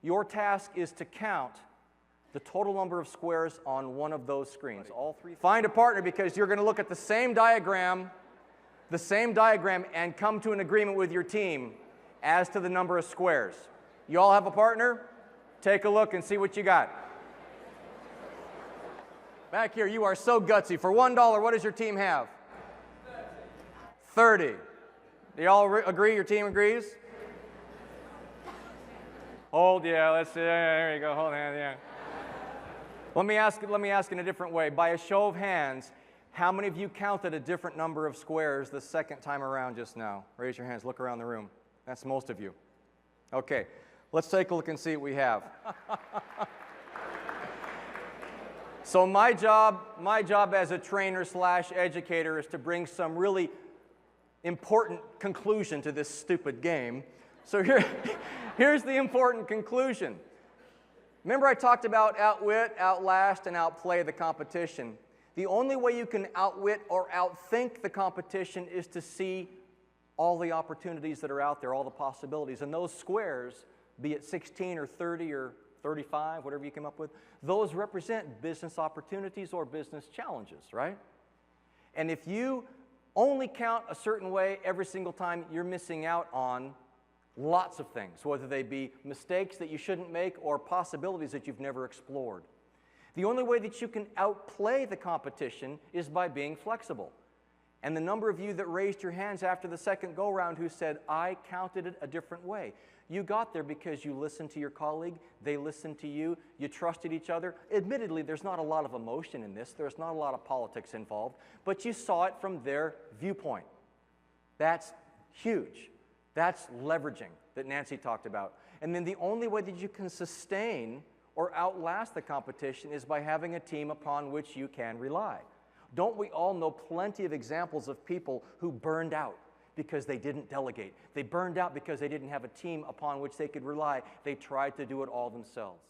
Your task is to count the total number of squares on one of those screens. All three. Find a partner because you're going to look at the same diagram and come to an agreement with your team as to the number of squares. You all have a partner? Take a look and see what you got. Back here, you are so gutsy. For $1, what does your team have? 30. Do you all agree? Your team agrees? Hold, yeah, let's see. There you go. Hold hand, yeah. Let me ask in a different way. By a show of hands, how many of you counted a different number of squares the second time around just now? Raise your hands. Look around the room. That's most of you. Okay. Let's take a look and see what we have. So my job as a trainer / educator is to bring some really important conclusion to this stupid game. So here's the important conclusion. Remember I talked about outwit, outlast, and outplay the competition. The only way you can outwit or outthink the competition is to see all the opportunities that are out there, all the possibilities. And those squares, be it 16 or 30 or 35, whatever you come up with, those represent business opportunities or business challenges, right? And if you only count a certain way every single time, you're missing out on lots of things, whether they be mistakes that you shouldn't make or possibilities that you've never explored. The only way that you can outplay the competition is by being flexible. And the number of you that raised your hands after the second go-round who said, I counted it a different way. You got there because you listened to your colleague, they listened to you, you trusted each other. Admittedly, there's not a lot of emotion in this, there's not a lot of politics involved, but you saw it from their viewpoint. That's huge. That's leveraging that Nancy talked about. And then the only way that you can sustain or outlast the competition is by having a team upon which you can rely. Don't we all know plenty of examples of people who burned out because they didn't delegate? They burned out because they didn't have a team upon which they could rely. They tried to do it all themselves.